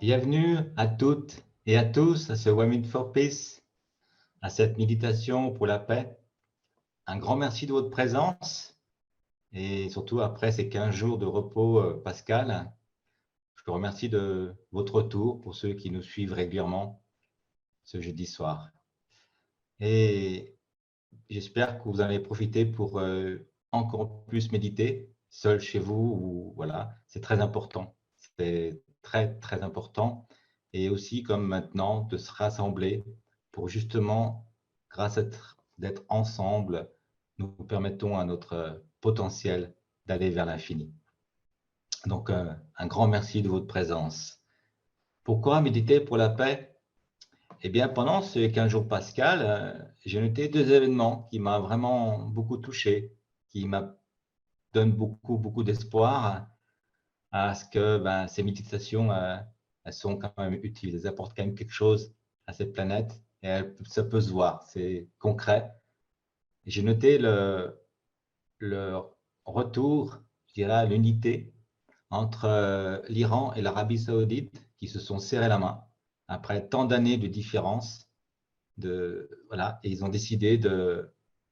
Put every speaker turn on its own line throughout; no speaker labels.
Bienvenue à toutes et à tous à ce Women for Peace, à cette méditation pour la paix. Un grand merci de votre présence et surtout après ces 15 jours de repos pascal, je vous remercie de votre retour pour ceux qui nous suivent régulièrement ce jeudi soir. Et j'espère que vous en avez profité pour encore plus méditer, seul chez vous, ou voilà, c'est très important. C'est très, très important. Et aussi, comme maintenant, de se rassembler pour justement, grâce à d'être ensemble, nous permettons à notre potentiel d'aller vers l'infini. Donc, un grand merci de votre présence. Pourquoi méditer pour la paix? Eh bien, pendant ces 15 jours pascal, j'ai noté deux événements qui m'ont vraiment beaucoup touché, qui me donnent beaucoup d'espoir à ce que ces méditations, elles sont quand même utiles. Elles apportent quand même quelque chose à cette planète et ça peut se voir, c'est concret. J'ai noté le retour, je dirais, à l'unité entre l'Iran et l'Arabie Saoudite qui se sont serrés la main après tant d'années de différence. Voilà, et ils ont décidé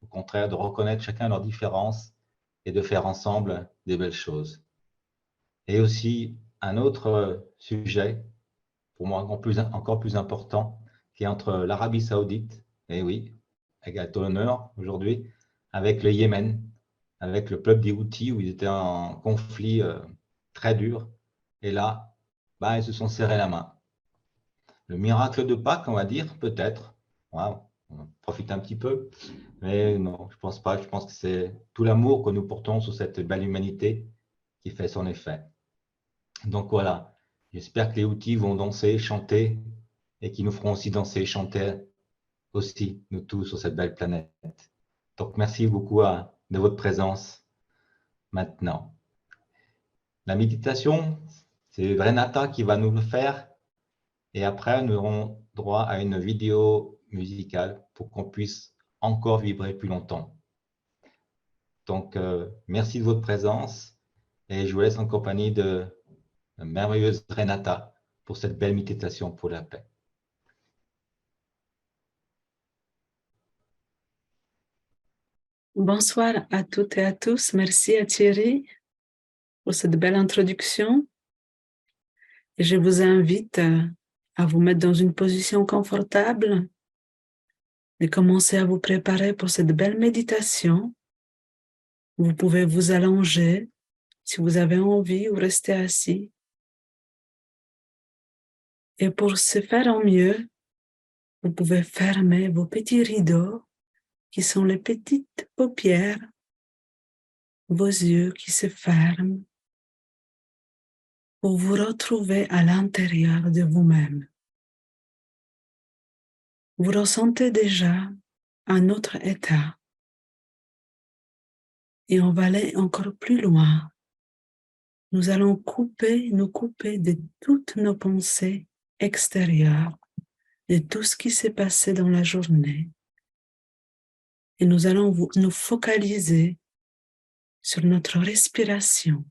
au contraire, de reconnaître chacun leurs différences et de faire ensemble des belles choses. Et aussi un autre sujet, pour moi encore plus important, qui est entre l'Arabie Saoudite, et oui, avec honneur aujourd'hui, avec le Yémen, avec le peuple des Houthis, où ils étaient en conflit très dur. Et là, ils se sont serrés la main. Le miracle de Pâques, on va dire, peut-être. Wow, on profite un petit peu. Mais non, je pense pas. Je pense que c'est tout l'amour que nous portons sur cette belle humanité qui fait son effet. Donc voilà, j'espère que les outils vont danser, chanter et qui nous feront aussi danser, chanter aussi, nous tous, sur cette belle planète. Donc merci beaucoup de votre présence maintenant. La méditation, c'est Renata qui va nous le faire. Et après, nous aurons droit à une vidéo musicale pour qu'on puisse encore vibrer plus longtemps. Donc, merci de votre présence et je vous laisse en compagnie de la merveilleuse Renata pour cette belle méditation pour la paix.
Bonsoir à toutes et à tous. Merci à Thierry pour cette belle introduction. Et je vous invite à vous mettre dans une position confortable et commencer à vous préparer pour cette belle méditation. Vous pouvez vous allonger si vous avez envie ou rester assis. Et pour se faire en mieux, vous pouvez fermer vos petits rideaux qui sont les petites paupières, vos yeux qui se ferment pour vous retrouver à l'intérieur de vous-même. Vous ressentez déjà un autre état et on va aller encore plus loin. Nous allons nous couper de toutes nos pensées extérieures, de tout ce qui s'est passé dans la journée. Et nous allons nous focaliser sur notre respiration.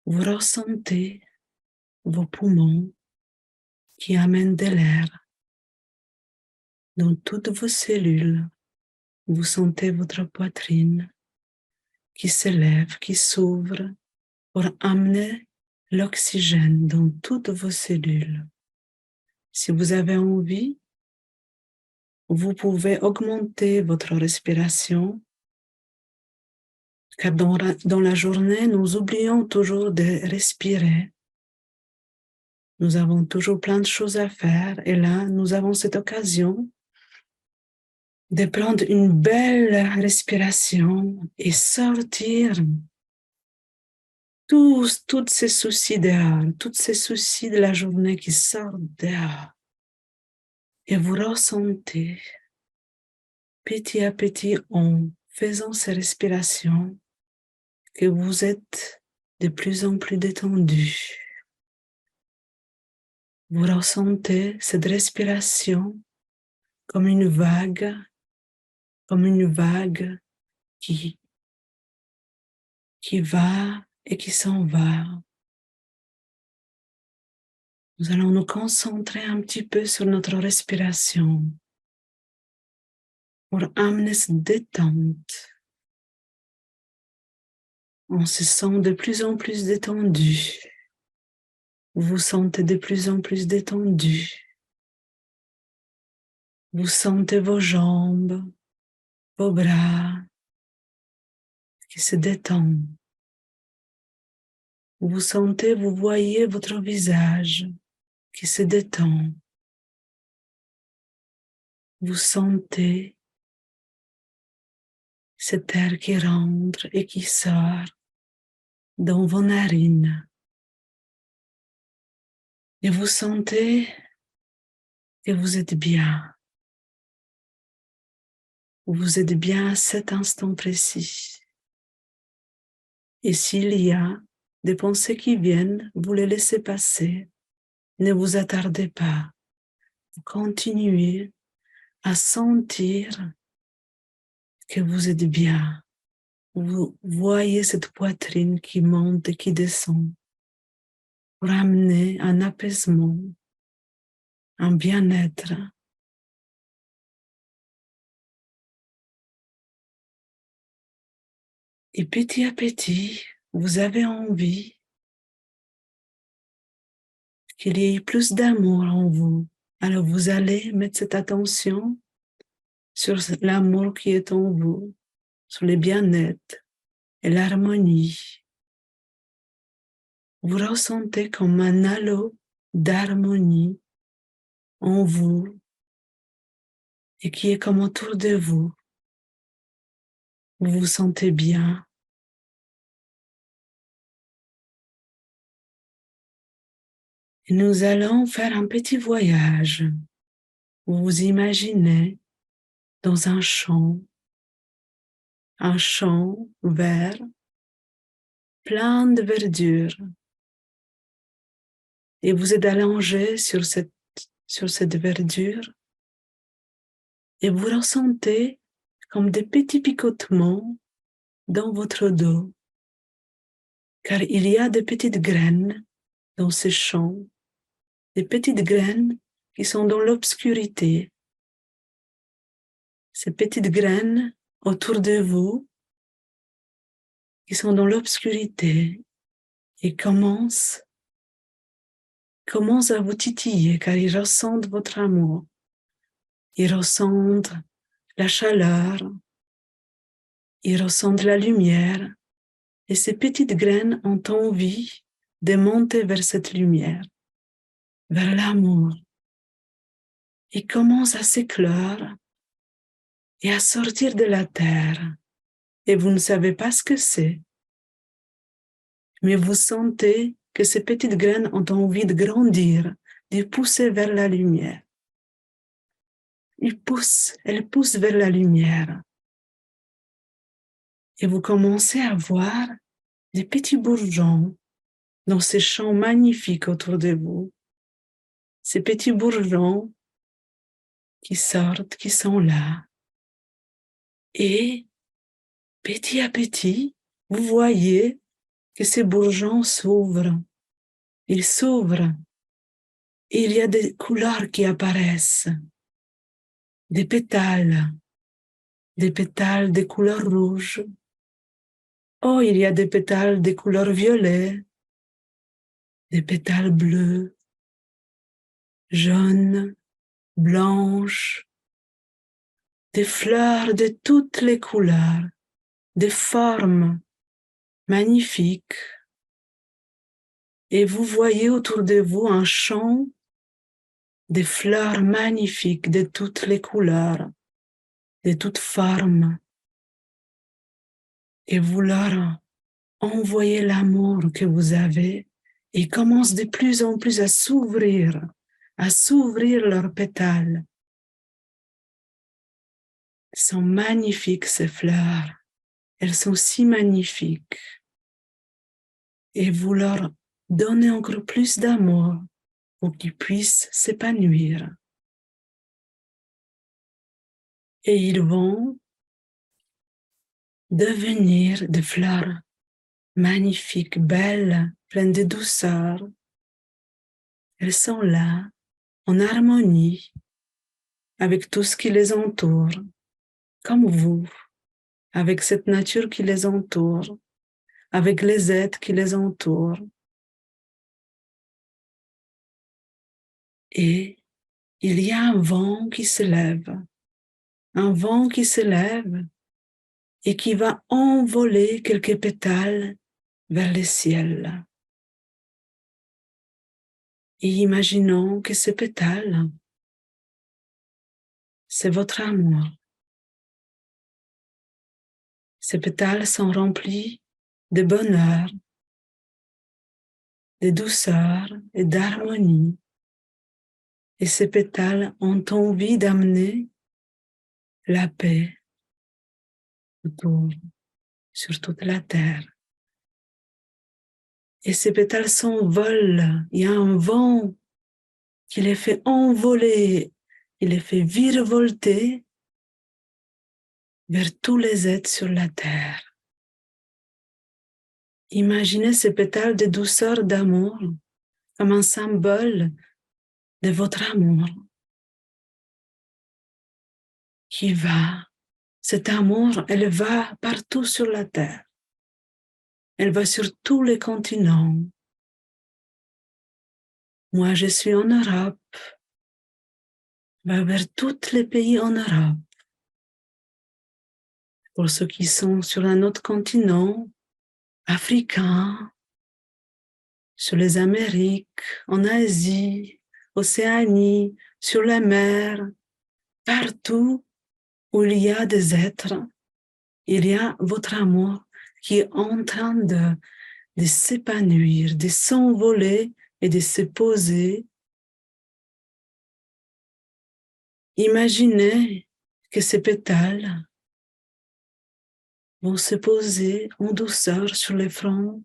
Vous ressentez vos poumons qui amènent de l'air dans toutes vos cellules. Vous sentez votre poitrine qui s'élève, qui s'ouvre pour amener l'oxygène dans toutes vos cellules. Si vous avez envie, vous pouvez augmenter votre respiration, car dans la journée, nous oublions toujours de respirer. Nous avons toujours plein de choses à faire et là, nous avons cette occasion de prendre une belle respiration et sortir tous ces soucis dehors, tous ces soucis de la journée qui sortent dehors. Et vous ressentez petit à petit en faisant ces respirations que vous êtes de plus en plus détendu. Vous ressentez cette respiration comme une vague qui va et qui s'en va. Nous allons nous concentrer un petit peu sur notre respiration pour amener cette détente. On se sent de plus en plus détendu. Vous vous sentez de plus en plus détendu. Vous sentez vos jambes, vos bras qui se détendent. Vous sentez, vous voyez votre visage qui se détend. Vous sentez cet air qui rentre et qui sort dans vos narines. Et vous sentez que vous êtes bien. Vous êtes bien à cet instant précis. Et s'il y a des pensées qui viennent, vous les laissez passer. Ne vous attardez pas. Vous continuez à sentir que vous êtes bien. Vous voyez cette poitrine qui monte et qui descend pour amener un apaisement, un bien-être. Et petit à petit, vous avez envie qu'il y ait plus d'amour en vous. Alors vous allez mettre cette attention sur l'amour qui est en vous, sur le bien-être et l'harmonie. Vous ressentez comme un halo d'harmonie en vous et qui est comme autour de vous. Vous vous sentez bien. Et nous allons faire un petit voyage. Vous vous imaginez dans un champ vert, plein de verdure. Et vous êtes allongé sur cette verdure et vous ressentez comme des petits picotements dans votre dos, car il y a des petites graines dans ce champ, des petites graines qui sont dans l'obscurité. Ces petites graines autour de vous qui sont dans l'obscurité et commencent à vous titiller car ils ressentent votre amour. Ils ressentent la chaleur, ils ressentent la lumière et ces petites graines ont envie de monter vers cette lumière, vers l'amour. Ils commencent à s'éclore et à sortir de la terre. Et vous ne savez pas ce que c'est, mais vous sentez que ces petites graines ont envie de grandir, de pousser vers la lumière. Elles poussent vers la lumière. Et vous commencez à voir des petits bourgeons dans ces champs magnifiques autour de vous. Ces petits bourgeons qui sortent, qui sont là. Et petit à petit, vous voyez que ces bourgeons s'ouvrent. Ils s'ouvrent. Et il y a des couleurs qui apparaissent. Des pétales de couleur rouge. Oh, il y a des pétales de couleur violet, des pétales bleus, jaunes, blanches, des fleurs de toutes les couleurs, des formes magnifiques. Et vous voyez autour de vous un champ de fleurs magnifiques de toutes les couleurs, de toutes formes. Et vous leur envoyez l'amour que vous avez et ils commencent de plus en plus à s'ouvrir leurs pétales. Elles sont magnifiques ces fleurs, elles sont si magnifiques. Et vous leur donnez encore plus d'amour pour qu'ils puissent s'épanouir. Et ils vont devenir des fleurs magnifiques, belles, pleines de douceur. elles sont là, en harmonie, avec tout ce qui les entoure, comme vous, avec cette nature qui les entoure, avec les êtres qui les entourent. Et il y a un vent qui se lève, un vent qui se lève et qui va envoler quelques pétales vers le ciel. Et imaginons que ces pétales, c'est votre amour. Ces pétales sont remplis de bonheur, de douceur et d'harmonie. Et ces pétales ont envie d'amener la paix autour, sur toute la terre. Et ces pétales s'envolent. Il y a un vent qui les fait envoler, qui les fait virevolter vers tous les êtres sur la terre. Imaginez ces pétales de douceur, d'amour, comme un symbole de votre amour qui va. Cet amour, elle va partout sur la terre. Elle va sur tous les continents. Moi, je suis en Europe, va vers tous les pays en Europe. Pour ceux qui sont sur un autre continent, africain, sur les Amériques, en Asie, Océanie, sur la mer, partout où il y a des êtres, il y a votre amour qui est en train de s'épanouir, de s'envoler et de se poser. Imaginez que ces pétales vont se poser en douceur sur les fronts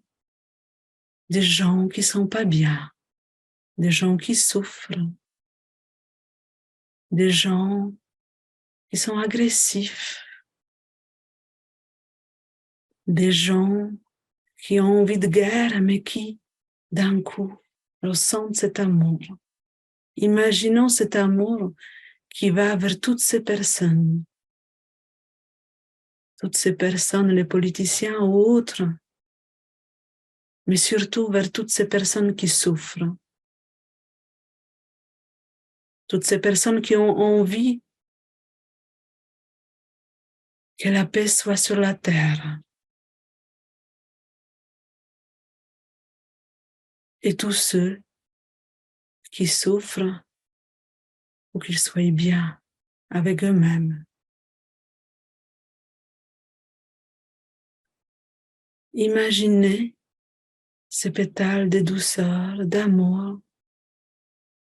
des gens qui sont pas bien, des gens qui souffrent, des gens qui sont agressifs, des gens qui ont envie de guerre, mais qui, d'un coup, ressentent cet amour. Imaginons cet amour qui va vers toutes ces personnes, les politiciens ou autres, mais surtout vers toutes ces personnes qui souffrent, toutes ces personnes qui ont envie que la paix soit sur la terre. Et tous ceux qui souffrent pour qu'ils soient bien avec eux-mêmes. Imaginez ces pétales de douceur, d'amour,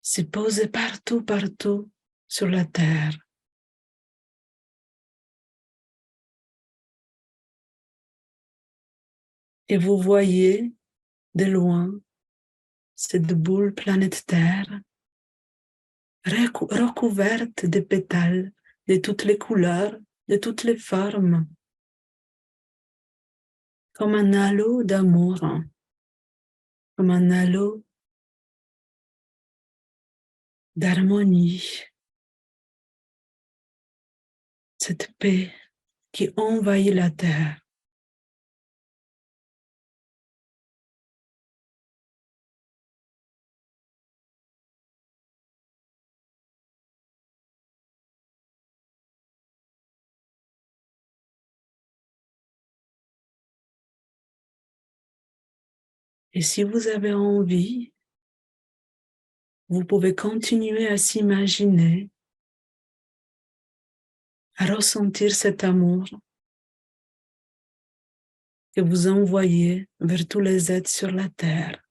se poser partout, partout sur la terre. Et vous voyez de loin cette boule planète Terre recouverte de pétales de toutes les couleurs, de toutes les formes, comme un halo d'amour, comme un halo d'harmonie, cette paix qui envahit la terre. Et si vous avez envie, vous pouvez continuer à s'imaginer, à ressentir cet amour que vous envoyez vers tous les êtres sur la terre.